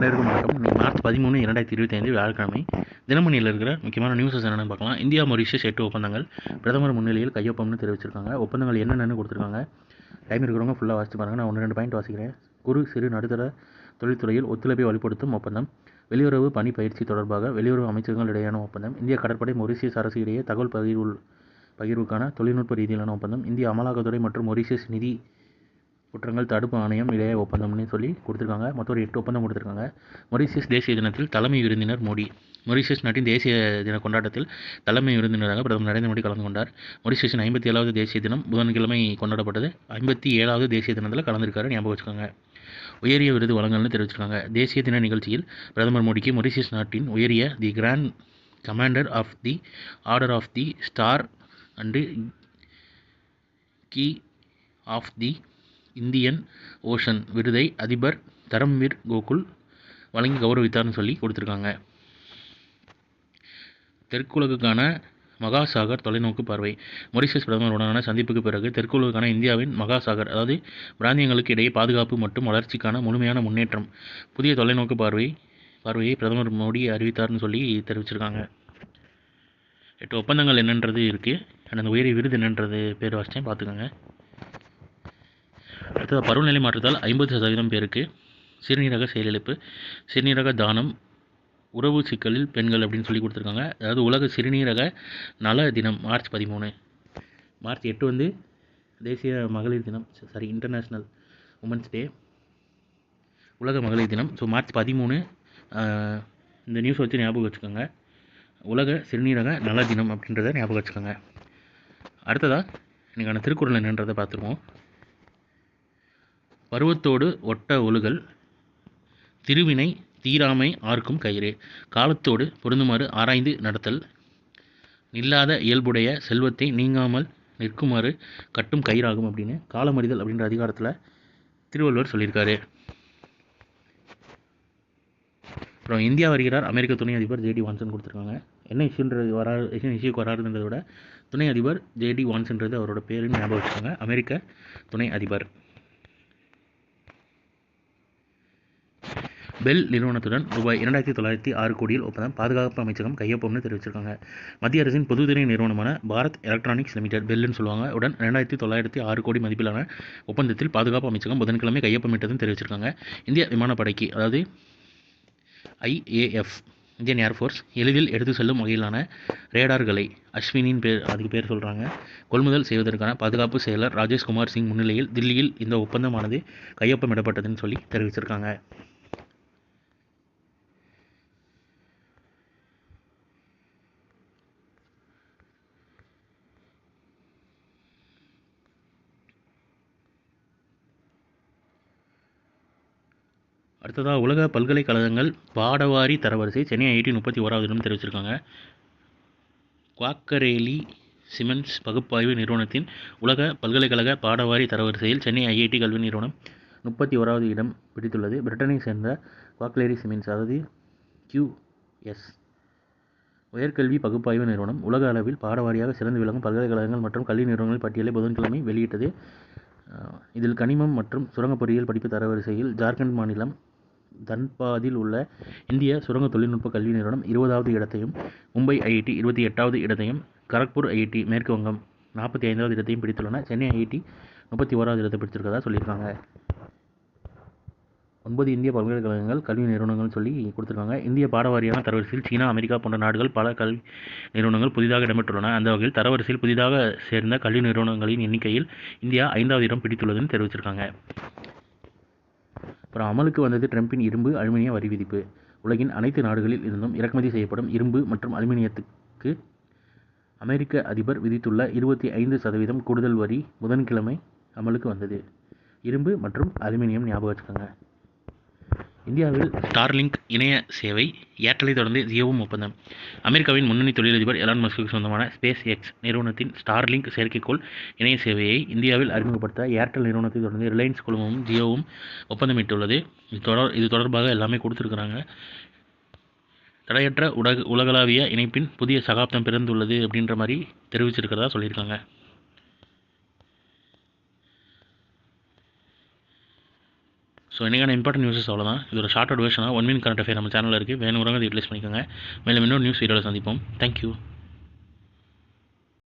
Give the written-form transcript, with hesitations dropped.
அனைவருக்கும் வணக்கம். இன்னைக்கு மார்ச் 13, 2025 வியாழக்கிழமை. தினமணியில் இருக்கிற முக்கியமான நியூஸஸ் என்னென்னு பார்க்கலாம். இந்தியா மொரீஷியஸ் 8 ஒப்பந்தங்கள் பிரதமர் முன்னிலையில் கையொப்பம்னு தெரிவிச்சிருக்காங்க. ஒப்பந்தங்கள் என்னென்னு கொடுத்துருக்காங்க. டைம் இருக்கிறவங்க ஃபுல்லாக வாசித்து பாருங்கள். நான் 1-2 பாயிண்ட் வாசிக்கிறேன். குறு சிறு நடுத்தர தொழில்துறையில் ஒத்துழைப்பை வலுப்படுத்தும் ஒப்பந்தம். வெளியுறவு பணி பயிற்சி தொடர்பாக வெளியுறவு அமைச்சகங்கள் இடையேயான ஒப்பந்தம். இந்திய கடற்படை மொரீஷியஸ் அரசு இடையே தகவல் பகிர்வுக்கான தொழில்நுட்ப ரீதியிலான ஒப்பந்தம். இந்திய அமலாக்கத்துறை மற்றும் மொரீஷியஸ் நிதி குற்றங்கள் தடுப்பு ஆணையம் இடையே ஒப்பந்தம்னு சொல்லி கொடுத்துருக்காங்க. மொத்தம் ஒரு 8 ஒப்பந்தம் கொடுத்துருக்காங்க. மொரீஷியஸ் தேசிய தினத்தில் தலைமை விருந்தினர் மோடி. மொரீஷியஸ் நாட்டின் தேசிய தின கொண்டாட்டத்தில் தலைமை விருந்தினராக பிரதமர் நரேந்திர மோடி கலந்து கொண்டார். மொரீஷியஸின் 57வது தேசிய தினம் புதன்கிழமை கொண்டாடப்பட்டது. 57வது தேசிய தினத்தில் கலந்துருக்காரு, ஞாபகம் வச்சுக்கோங்க. உயரிய விருது வழங்கல்னு தெரிவிச்சிருக்காங்க. தேசிய தின நிகழ்ச்சியில் பிரதமர் மோடிக்கு மொரீஷியஸ் நாட்டின் உயரிய the grand commander of the order of the star and key of the Indian ocean விருதை அதிபர் தரம்வீர் கோகுல் வழங்கி கௌரவித்தார்னு சொல்லி கொடுத்துருக்காங்க. தெற்குலகுக்கான மகாசாகர் தொலைநோக்கு பார்வை. மொரீஷியஸ் பிரதமருடனான சந்திப்புக்கு பிறகு தெற்குலகுக்கான இந்தியாவின் மகாசாகர், அதாவது பிராந்தியங்களுக்கு இடையே பாதுகாப்பு மற்றும் வளர்ச்சிக்கான முழுமையான முன்னேற்றம், புதிய தொலைநோக்கு பார்வையை பிரதமர் மோடி அறிவித்தார்னு சொல்லி தெரிவிச்சிருக்காங்க. 8 ஒப்பந்தங்கள் என்னன்றது இருக்குது. அந்த உயரிய விருது என்னன்றது பேர் வாசித்தேன், பார்த்துக்கோங்க. அடுத்தது பருவநிலை மாற்றத்தால் 50% பேருக்கு சிறுநீரக செயலிழப்பு, சிறுநீரக தானம், உறவு சிக்கலில் பெண்கள் அப்படின்னு சொல்லி கொடுத்துருக்காங்க. அதாவது உலக சிறுநீரக நல தினம் மார்ச் 13. மார்ச் 8 தேசிய மகளிர் தினம், இன்டர்நேஷ்னல் உமன்ஸ் டே, உலக மகளிர் தினம். ஸோ மார்ச் 13 இந்த நியூஸ் வச்சு ஞாபகம் வச்சுக்கோங்க. உலக சிறுநீரக நல தினம் அப்படின்றத ஞாபகம் வச்சுக்கோங்க. அடுத்ததாக இன்றைக்கான திருக்குறள் என்னன்றதை பார்த்துருவோம். பருவத்தோடு ஒட்ட ஒழுகல், திருவினை தீராமை ஆர்க்கும் கயிறு, காலத்தோடு பொருந்துமாறு ஆராய்ந்து நடத்தல், நில்லாத இயல்புடைய செல்வத்தை நீங்காமல் நிற்குமாறு கட்டும் கயிறாகும் அப்படின்னு காலமறிதல் அப்படின்ற அதிகாரத்தில் திருவள்ளுவர் சொல்லியிருக்காரு. அப்புறம் இந்தியா வருகிறார் அமெரிக்க துணை அதிபர் ஜேடி வான்சன் கொடுத்துருக்காங்க. என்ன இஷ்யூக்கு வராதுன்றதை விட துணை அதிபர் ஜேடி வான்சன்றது அவரோட பேருன்னு ஞாபகம் வச்சுக்கோங்க. அமெரிக்க துணை அதிபர். பெல் நிறுவனத்துடன் ரூபாய் 2906 கோடியில் ஒப்பந்தம். பாதுகாப்பு அமைச்சகம் கையொப்பம்னு தெரிவிச்சிருக்காங்க. மத்திய அரசின் பொதுத்துறை நிறுவனமான பாரத் எலக்ட்ரானிக்ஸ் லிமிடெட், பெல்லுன்னு சொல்லுவாங்க, உடன் 2906 கோடி மதிப்பிலான ஒப்பந்தத்தில் பாதுகாப்பு அமைச்சகம் புதன்கிழமை கையொப்பமிட்டதுன்னு தெரிவிச்சிருக்காங்க. இந்திய விமானப்படைக்கு, அதாவது IAF இந்தியன் ஏர்ஃபோர்ஸ் எளிதில் எடுத்து செல்லும் வகையிலான ரேடார்களை அஸ்வினின் அதுக்கு பேர் சொல்கிறாங்க, கொள்முதல் செய்வதற்கான பாதுகாப்பு செயலர் ராஜேஷ்குமார் சிங் முன்னிலையில் தில்லியில் இந்த ஒப்பந்தமானது கையொப்பமிடப்பட்டதுன்னு சொல்லி தெரிவிச்சிருக்காங்க. அடுத்ததாக உலக பல்கலைக்கழகங்கள் பாடவாரி தரவரிசை. சென்னை IIT 31வது இடம் தெரிவிச்சிருக்காங்க. குவாக்கரேலி சிமெண்ட்ஸ் பகுப்பாய்வு நிறுவனத்தின் உலக பல்கலைக்கழக பாடவாரி தரவரிசையில் சென்னை IIT கல்வி நிறுவனம் 31வது இடம் பிடித்துள்ளது. பிரிட்டனை சேர்ந்த குவாக்கரேலி சிமெண்ட்ஸ், அதாவது QS உயர்கல்வி பகுப்பாய்வு நிறுவனம் உலக அளவில் பாடவாரியாக சிறந்து விளங்கும் பல்கலைக்கழகங்கள் மற்றும் கல்வி நிறுவனங்கள் பட்டியலை புதன்கிழமை வெளியிட்டது. இதில் கனிமம் மற்றும் சுரங்க பொறியியல் படிப்பு தரவரிசையில் ஜார்க்கண்ட் மாநிலம் தன்பாதில் உள்ள இந்திய சுரங்க தொழில்நுட்ப கல்வி நிறுவனம் 20வது இடத்தையும், மும்பை IIT 28வது இடத்தையும், கரக்பூர் IIT மேற்கு வங்கம் 45வது இடத்தையும் பிடித்துள்ளன. சென்னை IIT 31வது இடத்தை பிடிச்சிருக்கதா சொல்லியிருக்காங்க. 9 இந்திய பல்கலைக்கழகங்கள் கல்வி நிறுவனங்கள் சொல்லி கொடுத்துருக்காங்க. இந்திய பாடவாரியான தரவரிசையில் சீனா, அமெரிக்கா போன்ற நாடுகள் பல கல்வி நிறுவனங்கள் புதிதாக இடம்பெற்றுள்ளன. அந்த வகையில் தரவரிசையில் புதிதாக சேர்ந்த கல்வி நிறுவனங்களின் எண்ணிக்கையில் இந்தியா 5வது இடம் பிடித்துள்ளதுன்னு தெரிவிச்சிருக்காங்க. அப்புறம் அமலுக்கு வந்தது ட்ரம்பின் இரும்பு அலுமினிய வரி விதிப்பு. உலகின் அனைத்து நாடுகளில் இருந்தும் இறக்குமதி செய்யப்படும் இரும்பு மற்றும் அலுமினியத்துக்கு அமெரிக்க அதிபர் விதித்துள்ள 25% கூடுதல் வரி புதன்கிழமை அமலுக்கு வந்தது. இரும்பு மற்றும் அலுமினியம் ஞாபகம் வச்சுக்கோங்க. இந்தியாவில் ஸ்டார்லிங்க் இணைய சேவை. ஏர்டெலை தொடர்ந்து ஜியோவும் ஒப்பந்தம். அமெரிக்காவின் முன்னணி தொழிலதிபர் எலான் மஸ்குக்கு சொந்தமான ஸ்பேஸ் எக்ஸ் நிறுவனத்தின் ஸ்டார்லிங்க் செயற்கைக்கோள் இணைய சேவையை இந்தியாவில் அறிமுகப்படுத்த ஏர்டெல் நிறுவனத்தை தொடர்ந்து ரிலையன்ஸ் குழுமமும் ஜியோவும் ஒப்பந்தமிட்டுள்ளது. இது தொடர்பாக எல்லாமே கொடுத்துருக்குறாங்க. தடையற்ற உலகளாவிய இணைப்பின் புதிய சகாப்தம் பிறந்துள்ளது அப்படின்ற மாதிரி தெரிவிச்சிருக்கிறதா சொல்லியிருக்காங்க. ஸோ இன்றைக்கான இம்பார்ட்டன்ட் நியூஸஸ் அவ்வளோதான். இது ஒரு ஷார்ட் அவுட் வெர்ஷனாக 1 மினிட் கரண்ட் அஃபேர் நம்ம சேனலில் இருக்குது. வேணுங்கிறவங்க அதை யூட்டிலைஸ் பண்ணிக்கோங்க. மேலும் இன்னொரு நியூஸ் வீடியோவில் சந்திப்போம். தேங்க்யூ.